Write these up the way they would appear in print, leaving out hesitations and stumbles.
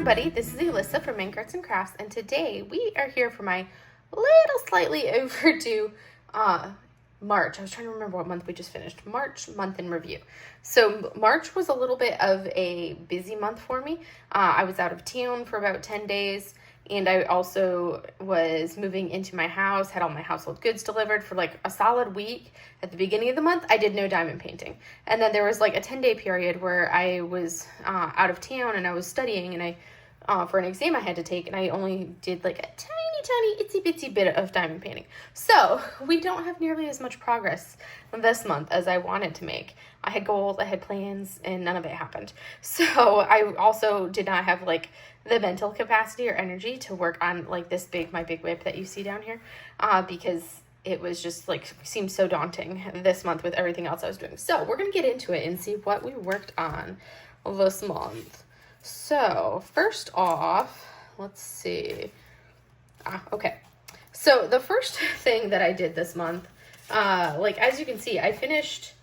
everybody, this is Alyssa from Minecrafts and Crafts, and today we are here for my little slightly overdue March. I was trying to remember what month we just finished. March month in review. So March was a little bit of a busy month for me. I was out of town for about 10 days, and I also was moving into my house, had all my household goods delivered for like a solid week. At the beginning of the month, I did no diamond painting. And then there was like a 10-day period where I was out of town and I was studying, and I for an exam I had to take, and I only did like a tiny itsy bitsy bit of diamond painting. So we don't have nearly as much progress this month as I wanted to make. I had goals, I had plans, and none of it happened. So I also did not have like the mental capacity or energy to work on like my big whip that you see down here, because it was just like seemed so daunting this month with everything else I was doing. So we're gonna get into it and see what we worked on this month. So first off, let's see. Okay. So the first thing that I did this month, like as you can see, I finished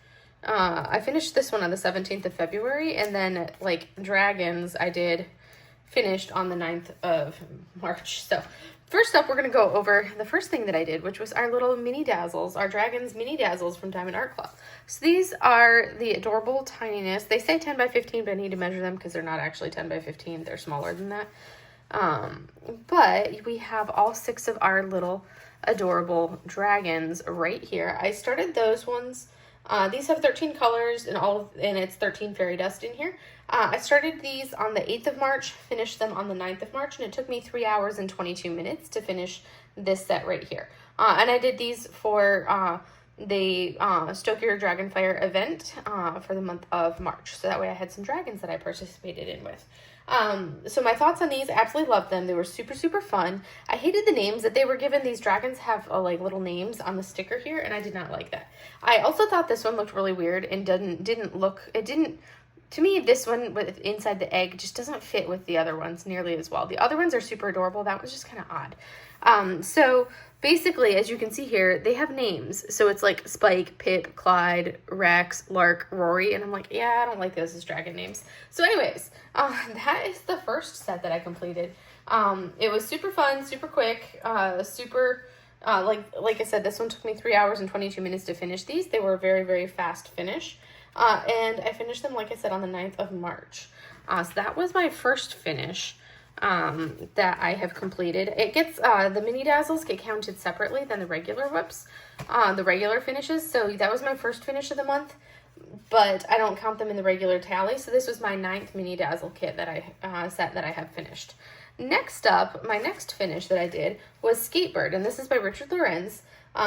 this one on the 17th of February, and then like dragons I did finished on the 9th of March. So first up, we're going to go over the first thing that I did, which was our little mini dazzles, our dragons mini dazzles from Diamond Art Club. So these are the adorable tininess. They say 10 by 15, but I need to measure them because they're not actually 10 by 15. They're smaller than that. But we have all 6 of our little adorable dragons right here. I started those ones. These have 13 colors and it's 13 fairy dust in here. I started these on the 8th of March, finished them on the 9th of March, and it took me 3 hours and 22 minutes to finish this set right here. And I did these for the Stoke Your Dragonfire event for the month of March. So that way I had some dragons that I participated in with. So my thoughts on these, I absolutely loved them. They were super, super fun. I hated the names that they were given. These dragons have like little names on the sticker here, and I did not like that. I also thought this one looked really weird and to me, this one with inside the egg just doesn't fit with the other ones nearly as well. The other ones are super adorable. That was just kind of odd. So basically, as you can see here, they have names. So it's like Spike, Pip, Clyde, Rex, Lark, Rory. And I'm like, yeah, I don't like those as dragon names. So anyways, that is the first set that I completed. It was super fun, super quick, like I said, this one took me 3 hours and 22 minutes to finish these. They were a very, very fast finish. And I finished them, like I said, on the 9th of March. So that was my first finish that I have completed. It gets, the mini dazzles get counted separately than the regular whips, the regular finishes. So that was my first finish of the month, but I don't count them in the regular tally. So this was my 9th mini dazzle kit that I have finished. Next up, my next finish that I did was Skatebird, and this is by Richard Lorenz.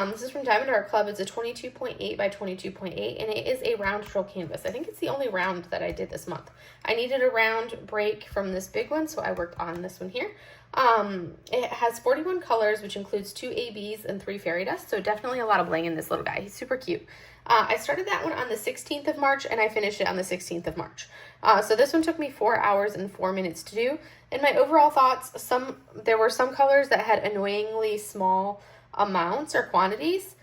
This is from Diamond Art Club. It's a 22.8 by 22.8, and it is a round troll canvas. I think it's the only round that I did this month. I needed a round break from this big one, so I worked on this one here. It has 41 colors, which includes 2 ABs and 3 fairy dust, so definitely a lot of bling in this little guy. He's super cute. I started that one on the 16th of March, and I finished it on the 16th of March. So this one took me 4 hours and 4 minutes to do. And my overall thoughts, there were some colors that had annoyingly small amounts or quantities,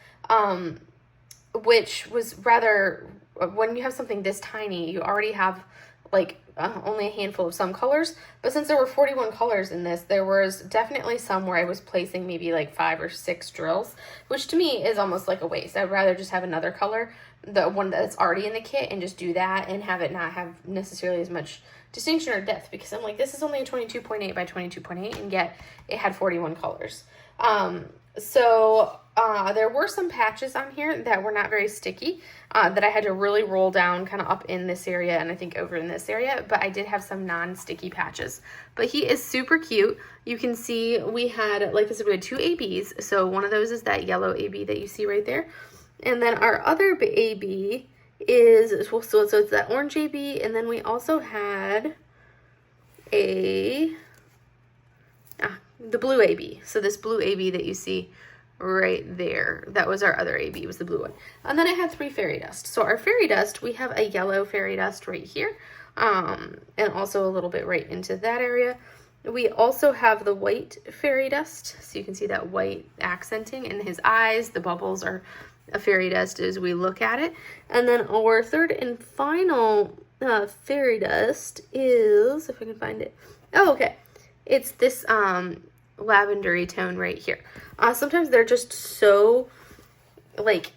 which was rather, when you have something this tiny, you already have like only a handful of some colors, but since there were 41 colors in this, there was definitely some where I was placing maybe like 5 or 6 drills, which to me is almost like a waste. I'd rather just have another color, the one that's already in the kit, and just do that and have it not have necessarily as much distinction or depth, because I'm like, this is only a 22.8 by 22.8, and yet it had 41 colors. So there were some patches on here that were not very sticky, that I had to really roll down kind of up in this area and I think over in this area, but I did have some non-sticky patches. But he is super cute. You can see we had, like I said, we had 2 ABs. So one of those is that yellow AB that you see right there. And then our other AB is, well, so it's that orange AB, and then we also had the blue AB. So this blue AB that you see right there, that was our other AB, was the blue one. And then I had 3 fairy dust. So our fairy dust, we have a yellow fairy dust right here, and also a little bit right into that area. We also have the white fairy dust, so you can see that white accenting in his eyes. The bubbles are a fairy dust as we look at it. And then our third and final fairy dust is, if I can find it, Oh, okay. It's this lavendery tone right here. Sometimes they're just so, like,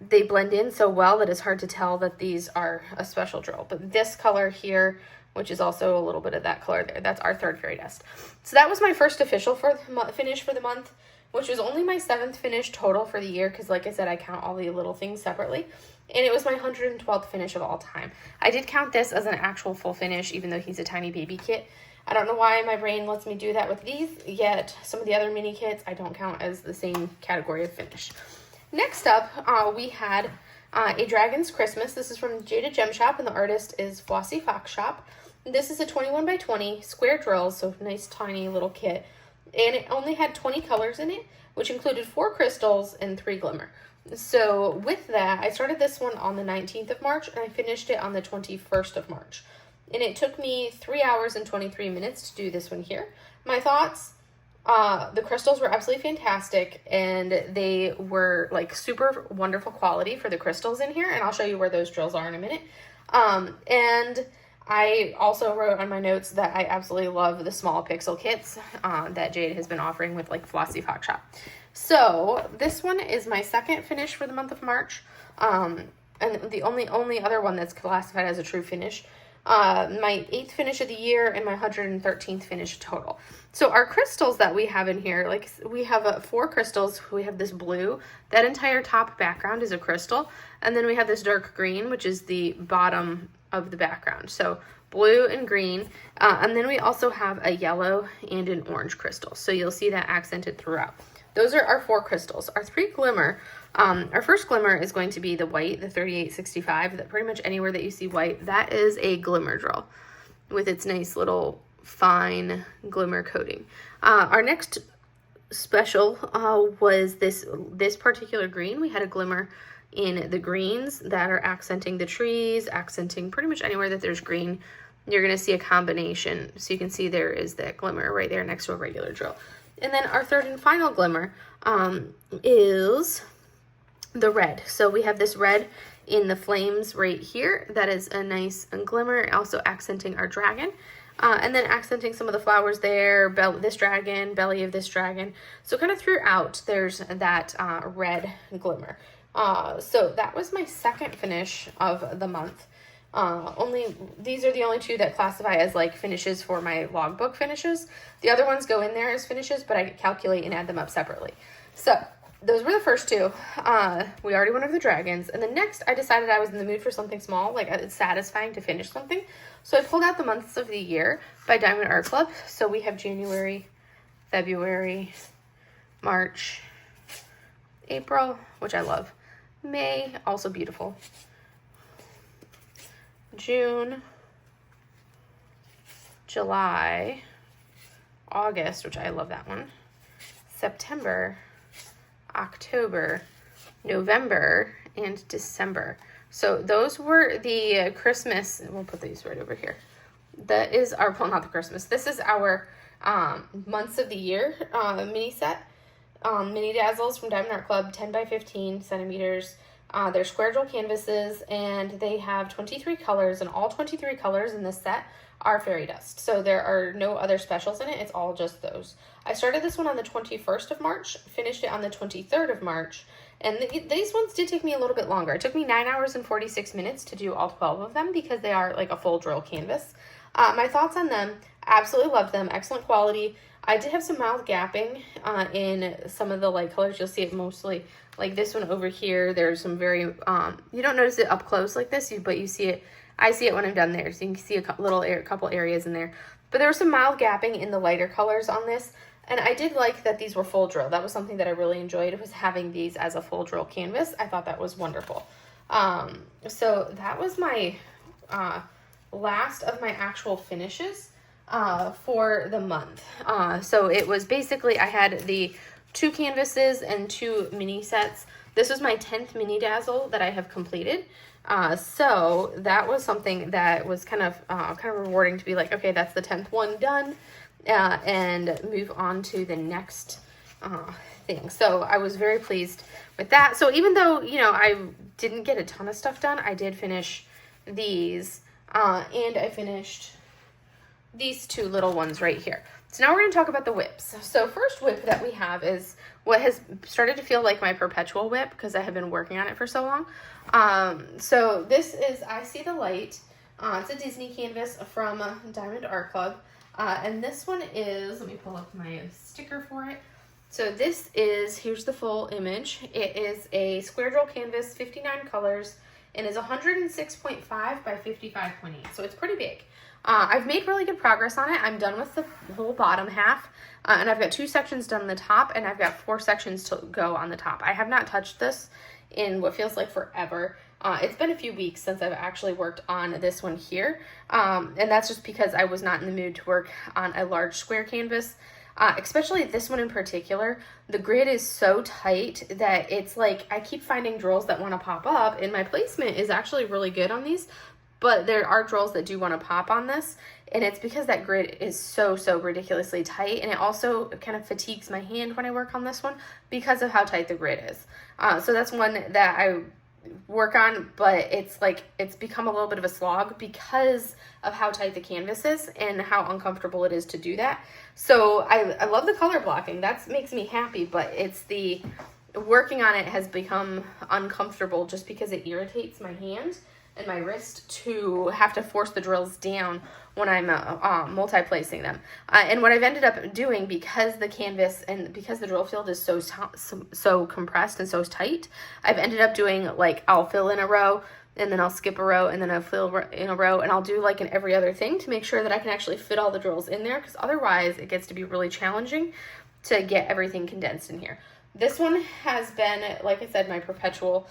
they blend in so well that it's hard to tell that these are a special drill. But this color here, which is also a little bit of that color there, that's our third fairy dust. So that was my first official finish for the month, which was only my 7th finish total for the year, because like I said, I count all the little things separately. And it was my 112th finish of all time. I did count this as an actual full finish, even though he's a tiny baby kit. I don't know why my brain lets me do that with these, yet some of the other mini kits I don't count as the same category of finish. Next up, we had a Dragon's Christmas. This is from Jada Gem Shop, and the artist is Flossy Fox Shop. This is a 21 by 20 square drills, so nice tiny little kit. And it only had 20 colors in it, which included 4 crystals and 3 glimmer. So with that, I started this one on the 19th of March, and I finished it on the 21st of March. And it took me 3 hours and 23 minutes to do this one here. My thoughts, the crystals were absolutely fantastic, and they were like super wonderful quality for the crystals in here, and I'll show you where those drills are in a minute. And I also wrote on my notes that I absolutely love the small pixel kits that Jade has been offering with like Flossy Fox Shop. So this one is my 2nd finish for the month of March, and the only other one that's classified as a true finish. My 8th finish of the year and my 113th finish total. So our crystals that we have in here, like we have 4 crystals. We have this blue. That entire top background is a crystal. And then we have this dark green, which is the bottom of the background. So blue and green. And then we also have a yellow and an orange crystal. So you'll see that accented throughout. Those are our 4 crystals. Our 3 glimmer, our first glimmer is going to be the white, the 3865, that pretty much anywhere that you see white, that is a glimmer drill with its nice little fine glimmer coating. Our next special was this particular green. We had a glimmer in the greens that are accenting the trees, accenting pretty much anywhere that there's green. You're going to see a combination. So you can see there is that glimmer right there next to a regular drill. And then our 3rd and final glimmer is the red. So we have this red in the flames right here. That is a nice glimmer, also accenting our dragon. And then accenting some of the flowers there, this dragon, belly of this dragon. So kind of throughout, there's that red glimmer. So that was my 2nd finish of the month. These are the only 2 that classify as like finishes for my logbook finishes. The other ones go in there as finishes, but I calculate and add them up separately. So those were the first 2. We already went over the dragons, and then next I decided I was in the mood for something small, like it's satisfying to finish something. So I pulled out the months of the year by Diamond Art Club. So we have January, February, March, April, which I love, May, also beautiful, June, July, August, which I love that one, September, October, November, and December. So those were the Christmas, we'll put these right over here. That is our, well, not the Christmas, this is our months of the year mini set. Mini Dazzles from Diamond Art Club, 10 by 15 centimeters. They're square drill canvases, and they have 23 colors, and all 23 colors in this set are fairy dust. So there are no other specials in it. It's all just those. I started this one on the 21st of March, finished it on the 23rd of March, and these ones did take me a little bit longer. It took me 9 hours and 46 minutes to do all 12 of them because they are like a full drill canvas. My thoughts on them, absolutely loved them, excellent quality. I did have some mild gapping in some of the light colors. You'll see it mostly like this one over here. There's some very, you don't notice it up close like this, but you see it, I see it when I'm done there. So you can see a couple areas in there. But there was some mild gapping in the lighter colors on this. And I did like that these were full drill. That was something that I really enjoyed, was having these as a full drill canvas. I thought that was wonderful. So that was my last of my actual finishes for the month. So it was basically, I had the 2 canvases and 2 mini sets. This was my 10th mini dazzle that I have completed. So that was something that was kind of rewarding to be like, okay, that's the 10th one done, and move on to the next thing. So I was very pleased with that. So even though, you know, I didn't get a ton of stuff done, I did finish these, and I finished these two little ones right here. So now we're going to talk about the whips. So first whip that we have is what has started to feel like my perpetual whip because I have been working on it for so long. So this is I See the Light. It's a Disney canvas from Diamond Art Club. And this one is, let me pull up my sticker for it. So this is, here's the full image. It is a square drill canvas, 59 colors, and is 106.5 by 55.8. So it's pretty big. I've made really good progress on it. I'm done with the whole bottom half, and I've got 2 sections done on the top, and I've got 4 sections to go on the top. I have not touched this in what feels like forever. It's been a few weeks since I've actually worked on this one here, and that's just because I was not in the mood to work on a large square canvas. Especially this one in particular, the grid is so tight that it's like I keep finding drills that want to pop up, and my placement is actually really good on these, but there are drills that do want to pop on this, and it's because that grid is so ridiculously tight, and it also kind of fatigues my hand when I work on this one because of how tight the grid is. So that's one that I work on, but it's become a little bit of a slog because of how tight the canvas is and how uncomfortable it is to do that. So I love the color blocking. That makes me happy, but it's the working on it has become uncomfortable just because it irritates my hand and my wrist to have to force the drills down when I'm multi-placing them. And what I've ended up doing, because the canvas and because the drill field is so compressed and so tight, I've ended up doing like I'll fill in a row and then I'll skip a row and then I'll fill in a row, and I'll do like an every other thing to make sure that I can actually fit all the drills in there, because otherwise it gets to be really challenging to get everything condensed in here. This one has been, like I said, my perpetual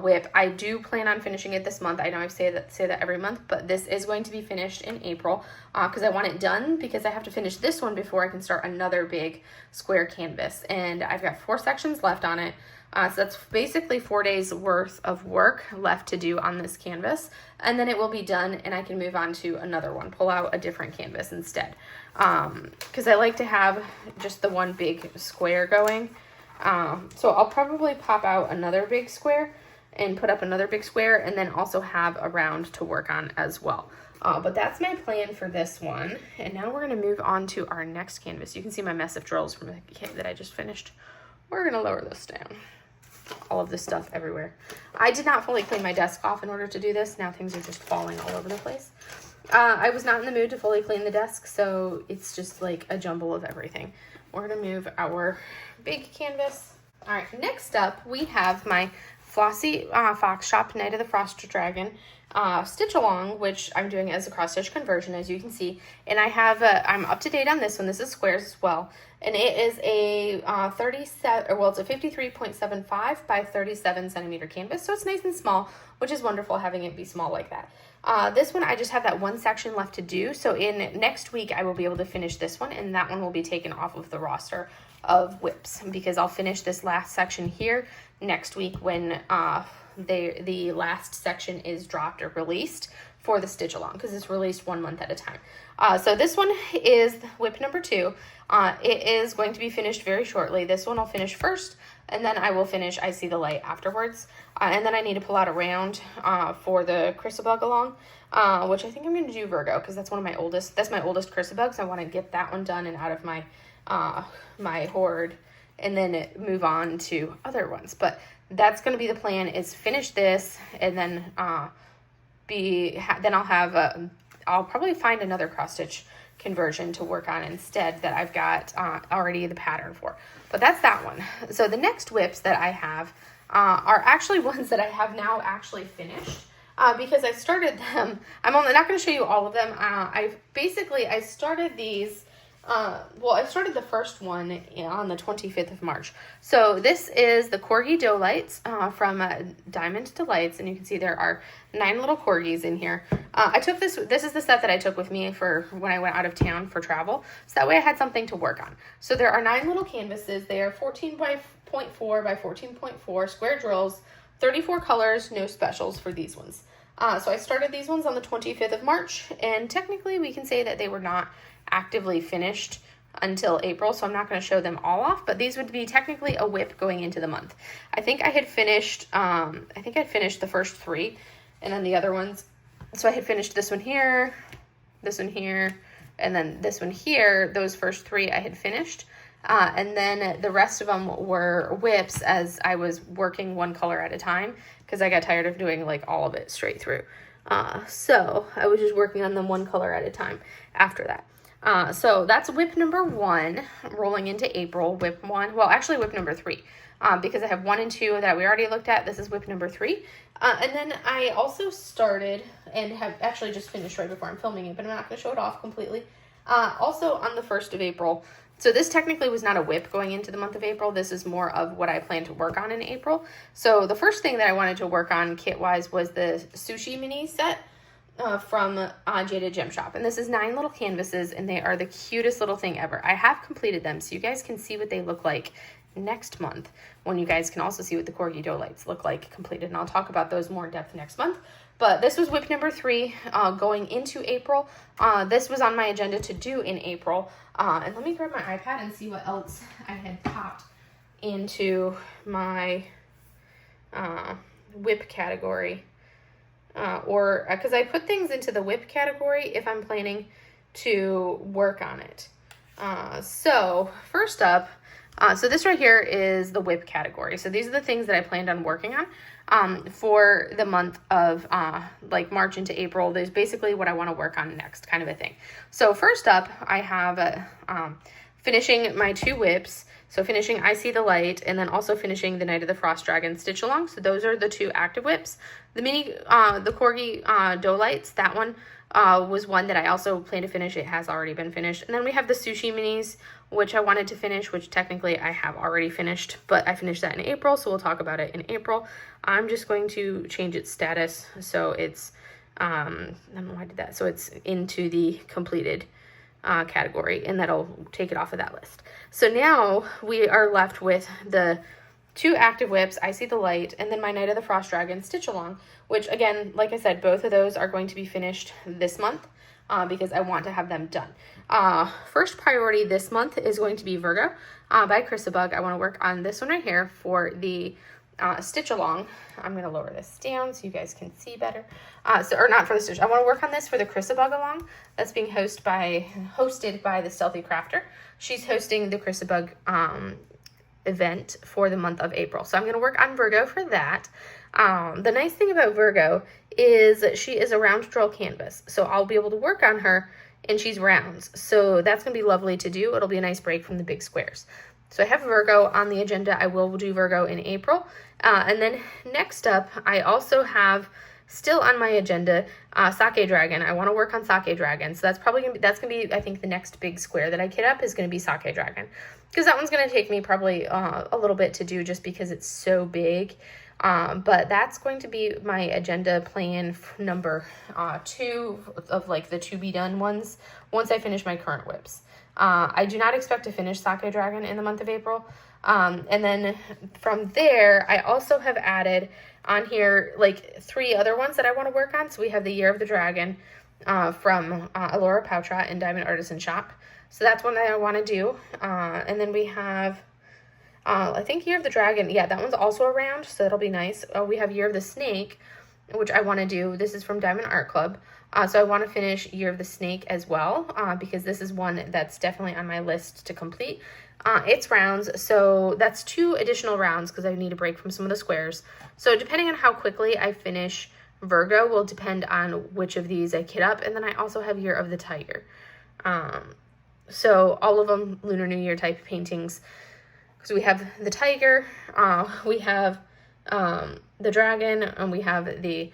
whip. I do plan on finishing it this month. I know I say that every month, but this is going to be finished in April because I want it done, because I have to finish this one before I can start another big square canvas, and I've got 4 sections left on it. So that's basically 4 days worth of work left to do on this canvas, and then it will be done and I can move on to another one, pull out a different canvas instead, because I like to have just the one big square going. So I'll probably pop out another big square and put up another big square, and then also have a round to work on as well. But that's my plan for this one. And now we're going to move on to our next canvas. You can see my mess of drills from the kit that I just finished. We're going to lower this down. All of this stuff everywhere. I did not fully clean my desk off in order to do this. Now things are just falling all over the place. I was not in the mood to fully clean the desk, so it's just like a jumble of everything. We're going to move our big canvas. All right, next up we have my Flossy Fox Shop Night of the Frost Dragon stitch along, which I'm doing as a cross stitch conversion, as you can see. And I have I'm up to date on this one. This is squares as well, and it is a 53.75 by 37 centimeter canvas, so it's nice and small, which is wonderful having it be small like that. This one I just have that one section left to do, so in next week I will be able to finish this one, and that one will be taken off of the roster of whips, because I'll finish this last section here next week when the last section is dropped or released for the stitch along, because it's released 1 month at a time. So this one is whip number 2. It is going to be finished very shortly. This one I'll finish first, and then I will finish I See the Light afterwards. And then I need to pull out a round for the Chrysabug along, which I think I'm going to do Virgo, because that's my oldest Chrysabug, so I want to get that one done and out of my my hoard, and then move on to other ones. But that's going to be the plan, is finish this, and then I'll have I'll probably find another cross stitch conversion to work on instead that I've got already the pattern for. But that's that one. So the next whips that I have are actually ones that I have now actually finished, because I started them. I'm only not going to show you all of them. I started these. I started the first one on the 25th of March. So this is the Corgi Dough Lights from Diamond Delights, and you can see there are 9 little corgis in here. I took this is the set that I took with me for when I went out of town for travel, so that way I had something to work on. So there are 9 little canvases. They are 14 by 0.4 by 14.4 square drills, 34 colors, no specials for these ones. So I started these ones on the 25th of March, and technically we can say that they were not actively finished until April, so I'm not going to show them all off, but these would be technically a whip going into the month. I think I had finished the first 3, and then the other ones. So I had finished this one here, And then this one here, those first 3 I had finished. And then the rest of them were whips as I was working one color at a time because I got tired of doing like all of it straight through. So I was just working on them one color at a time after that. So that's whip number 1 rolling into April. Whip 1, well, actually whip number 3, because I have 1 and 2 that we already looked at. This is whip number 3. And then I also started and have actually just finished right before I'm filming it, but I'm not going to show it off completely. Also on the 1st of April, so this technically was not a whip going into the month of April. This is more of what I plan to work on in April. So the first thing that I wanted to work on kit-wise was the sushi mini set from Jada Gem Shop. And this is 9 little canvases, and they are the cutest little thing ever. I have completed them, so you guys can see what they look like next month, when you guys can also see what the corgi dough lights look like completed. And I'll talk about those more in depth next month. But this was whip number 3 going into April. This was on my agenda to do in April. And let me grab my iPad and see what else I had popped into my whip category. Or because I put things into the whip category if I'm planning to work on it. So first up, so this right here is the whip category. So these are the things that I planned on working on for the month of like March into April. There's basically what I want to work on next, kind of a thing. So first up, I have finishing my 2 whips. So finishing I See the Light, and then also finishing the Night of the Frost Dragon Stitch Along. So those are the 2 active whips. The the corgi dough lights, that one was one that I also plan to finish. It has already been finished. And then we have the sushi minis, which I wanted to finish, which technically I have already finished, but I finished that in April, so we'll talk about it in April. I'm just going to change its status, so it's, I don't know why I did that, so it's into the completed category, and that'll take it off of that list. So now we are left with the 2 active whips, I See the Light, and then my Night of the Frost Dragon Stitch Along, which again, like I said, both of those are going to be finished this month because I want to have them done. First priority this month is going to be Virgo by Chrysabug. I want to work on this one right here for the Stitch Along. I'm going to lower this down so you guys can see better. Or not for the stitch. I want to work on this for the Chrysabug Along. That's being hosted by the Stealthy Crafter. She's hosting the Chrysabug event for the month of April. So I'm going to work on Virgo for that. The nice thing about Virgo is that she is a round drill canvas. So I'll be able to work on her, and she's rounds. So that's going to be lovely to do. It'll be a nice break from the big squares. So I have Virgo on the agenda. I will do Virgo in April. And then next up, I also have still on my agenda, Sake Dragon. I want to work on Sake Dragon. So that's probably going to be, I think the next big square that I kit up is going to be Sake Dragon. Because that one's going to take me probably a little bit to do just because it's so big. But that's going to be my agenda plan number 2 of like the to be done ones once I finish my current whips. I do not expect to finish Sake Dragon in the month of April. And then from there, I also have added on here like 3 other ones that I want to work on. So we have the Year of the Dragon from Alora Poutrat and Diamond Artisan Shop. So that's one that I want to do. And then we have, I think Year of the Dragon. Yeah, that one's also around, so that'll be nice. We have Year of the Snake, which I want to do. This is from Diamond Art Club. So I want to finish Year of the Snake as well, because this is one that's definitely on my list to complete. It's rounds, so that's 2 additional rounds because I need a break from some of the squares. So depending on how quickly I finish Virgo will depend on which of these I kit up. And then I also have Year of the Tiger. So all of them Lunar New Year type paintings. Because we have the tiger, we have the dragon, and we have the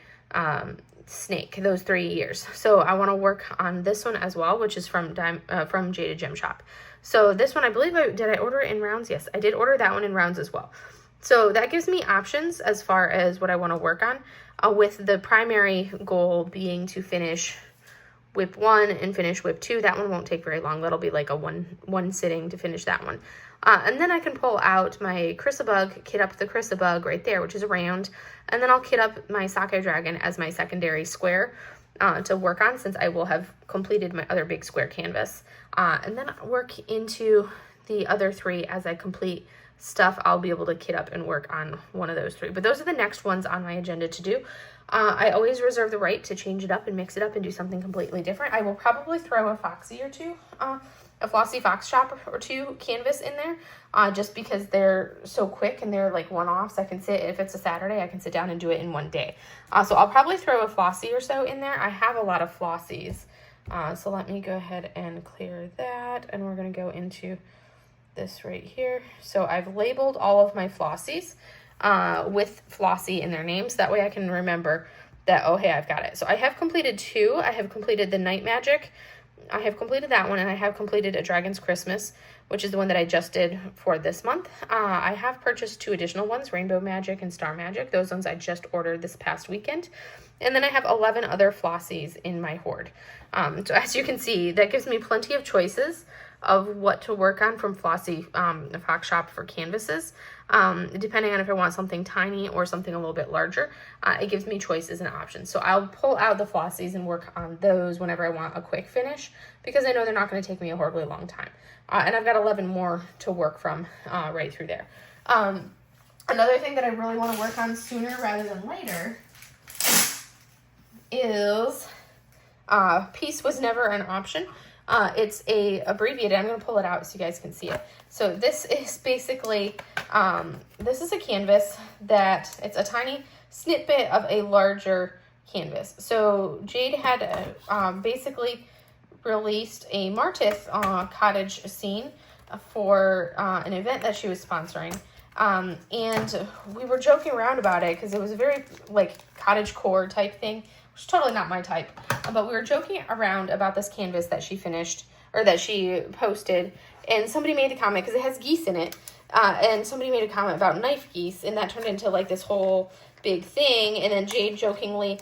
snake, those 3 years. So I want to work on this one as well, which is from Jada Gem Shop. So this one, I believe, did I order it in rounds? Yes, I did order that one in rounds as well. So that gives me options as far as what I want to work on, with the primary goal being to finish whip 1 and finish whip 2. That one won't take very long. That'll be like a one sitting to finish that one. And then I can pull out my Chrysabug, kit up the Chrysabug right there, which is a round. And then I'll kit up my Sake Dragon as my secondary square to work on, since I will have completed my other big square canvas. And then work into the other 3 as I complete stuff, I'll be able to kit up and work on one of those 3. But those are the next ones on my agenda to do. I always reserve the right to change it up and mix it up and do something completely different. I will probably throw a Foxy or 2, a Flossy Fox Shop or 2 canvas in there, just because they're so quick and they're like one-offs. I can sit, if it's a Saturday, I can sit down and do it in one day. So I'll probably throw a Flossy or so in there. I have a lot of Flossies. So let me go ahead and clear that, and we're going to go into this right here. So I've labeled all of my Flossies with Flossie in their names. That way I can remember that, oh, hey, I've got it. So I have completed 2. I have completed the Night Magic. I have completed that one, and I have completed A Dragon's Christmas, which is the one that I just did for this month. I have purchased 2 additional ones, Rainbow Magic and Star Magic. Those ones I just ordered this past weekend. And then I have 11 other Flossies in my hoard. So as you can see, that gives me plenty of choices of what to work on from Flossy Fox Shop for canvases. Depending on if I want something tiny or something a little bit larger, it gives me choices and options. So I'll pull out the Flossies and work on those whenever I want a quick finish, because I know they're not going to take me a horribly long time. And I've got 11 more to work from right through there. Another thing that I really want to work on sooner rather than later is Peace Was Never an Option. It's a abbreviated, I'm going to pull it out so you guys can see it. So this is basically, this is a canvas that, it's a tiny snippet of a larger canvas. So Jade had basically released a Martith cottage scene for an event that she was sponsoring. And we were joking around about it because it was a very like cottage core type thing, which is totally not my type. But we were joking around about this canvas that she finished, or that she posted, and somebody made the comment, because it has geese in it, and somebody made a comment about knife geese, and that turned into like this whole big thing. And then Jade jokingly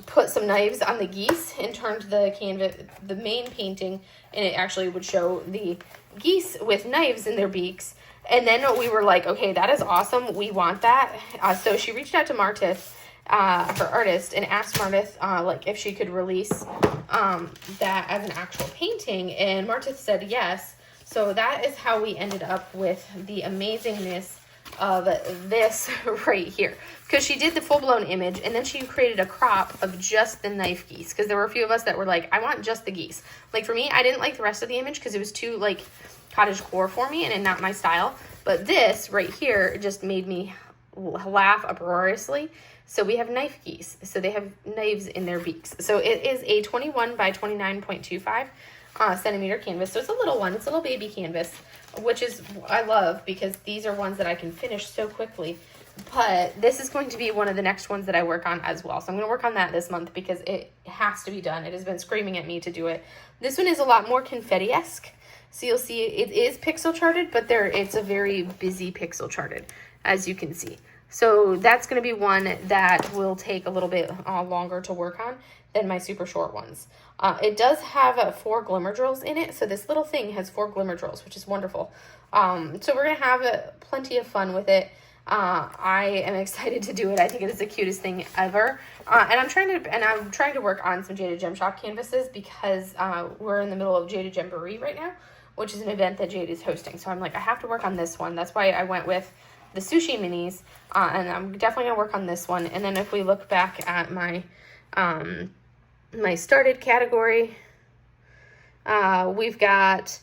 put some knives on the geese and turned the canvas, the main painting, and it actually would show the geese with knives in their beaks. And then we were like, okay, that is awesome. We want that. So she reached out to Martith, her artist, and asked Martith like if she could release that as an actual painting, and Martith said yes. So that is how we ended up with the amazingness of this right here, because she did the full-blown image, and then she created a crop of just the knife geese, because there were a few of us that were like, I want just the geese. Like for me, I didn't like the rest of the image because it was too like cottage core for me and not my style, but this right here just made me laugh uproariously. So we have knife geese. So they have knives in their beaks. So it is a 21 by 29.25 centimeter canvas. So it's a little one. It's a little baby canvas, which is I love, because these are ones that I can finish so quickly. But this is going to be one of the next ones that I work on as well. So I'm going to work on that this month because it has to be done. It has been screaming at me to do it. This one is a lot more confetti-esque. So you'll see it is pixel charted, but it's a very busy pixel charted, as you can see. So that's going to be one that will take a little bit longer to work on than my super short ones. It does have 4 glimmer drills in it. So this little thing has 4 glimmer drills, which is wonderful. So we're going to have plenty of fun with it. I am excited to do it. I think it is the cutest thing ever. And I'm trying to work on some Jaded Gem Shop canvases, because we're in the middle of Jaded Jamboree right now, which is an event that Jade is hosting. So I'm like, I have to work on this one. That's why I went with the sushi minis, and I'm definitely gonna work on this one. And then if we look back at my my started category, we've got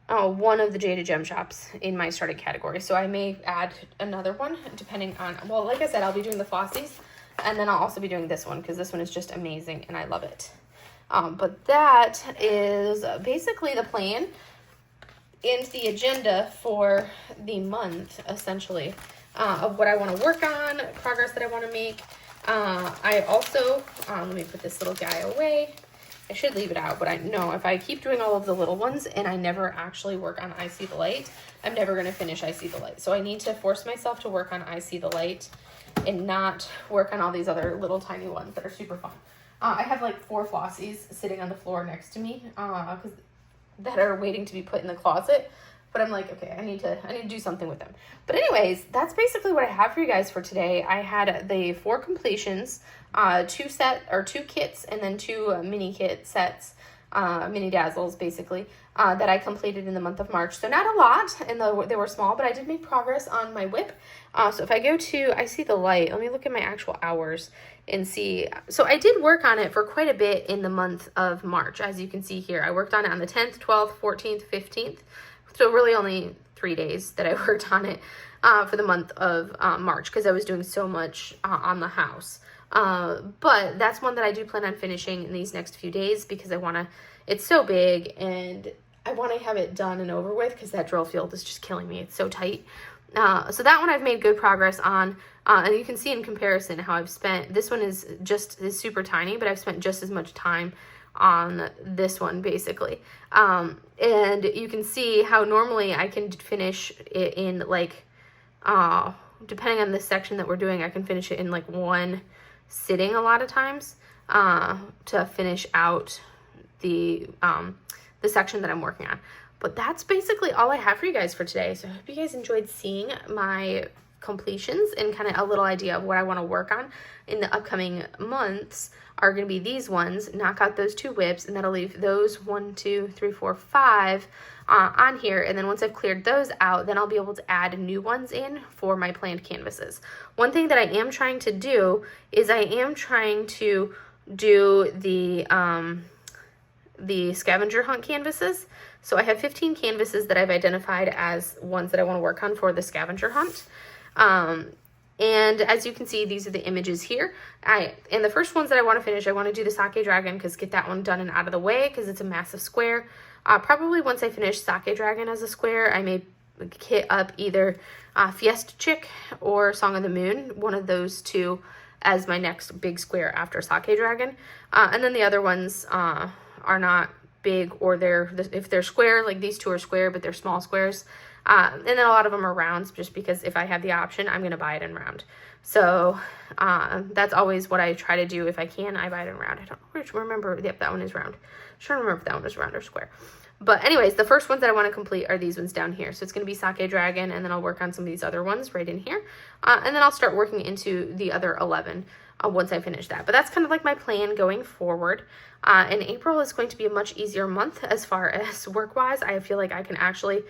one of the Jaded Gem Shops in my started category. So I may add another one depending on, well, like I said, I'll be doing the Flossies, and then I'll also be doing this one because this one is just amazing and I love it. But that is basically the plan and the agenda for the month, essentially, of what I want to work on, progress that I want to make. I also, let me put this little guy away. I should leave it out, but I know if I keep doing all of the little ones and I never actually work on I See the Light, I'm never going to finish I See the Light. So I need to force myself to work on I See the Light and not work on all these other little tiny ones that are super fun. I have like 4 Flossies sitting on the floor next to me that are waiting to be put in the closet. But I'm like, okay, I need to do something with them. But anyways, that's basically what I have for you guys for today. I had the 4 completions, 2 kits, and then 2 mini kit sets mini dazzles basically, that I completed in the month of March. So not a lot, and they were small, but I did make progress on my whip. So if I go to, I see the light, let me look at my actual hours and see. So I did work on it for quite a bit in the month of March. As you can see here, I worked on it on the 10th, 12th, 14th, 15th. So really only 3 days that I worked on it for the month of March, because I was doing so much on the house. But that's one that I do plan on finishing in these next few days, because I want to, it's so big and I want to have it done and over with, because that drill field is just killing me. It's so tight. So that one I've made good progress on, and you can see in comparison how I've spent, this one is super tiny, but I've spent just as much time on this one basically. And you can see how normally I can finish it in like, depending on the section that we're doing, I can finish it in like one sitting a lot of times, to finish out the section that I'm working on. But that's basically all I have for you guys for today. So I hope you guys enjoyed seeing my completions and kind of a little idea of what I want to work on in the upcoming months are going to be these ones, knock out those 2 whips, and that'll leave those 1, 2, 3, 4, 5 on here. And then once I've cleared those out, then I'll be able to add new ones in for my planned canvases. One thing that I am trying to do is I am trying to do the scavenger hunt canvases. So I have 15 canvases that I've identified as ones that I want to work on for the scavenger hunt. And as you can see, these are the images here. And the first ones that I want to finish, I want to do the sake dragon, because get that one done and out of the way, because it's a massive square. Probably once I finish sake dragon as a square, I may hit up either Fiesta Chick or Song of the Moon, one of those 2 as my next big square after sake dragon. And then the other ones are not big, or if they're square, like these 2 are square, but they're small squares. And then a lot of them are rounds, just because if I have the option, I'm going to buy it in round. So that's always what I try to do. If I can, I buy it in round. I don't remember. Yep, that one is round. I'm trying to remember if that one is round or square. But anyways, the first ones that I want to complete are these ones down here. So it's going to be Sake Dragon, and then I'll work on some of these other ones right in here. And then I'll start working into the other 11 once I finish that. But that's kind of like my plan going forward. And April is going to be a much easier month as far as work-wise. I feel like I can actually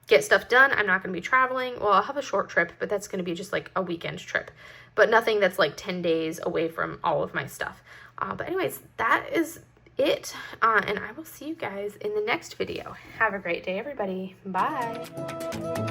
get stuff done. I'm not going to be traveling. Well, I'll have a short trip, but that's going to be just like a weekend trip. But nothing that's like 10 days away from all of my stuff. But anyways, that is it. And I will see you guys in the next video. Have a great day, everybody. Bye.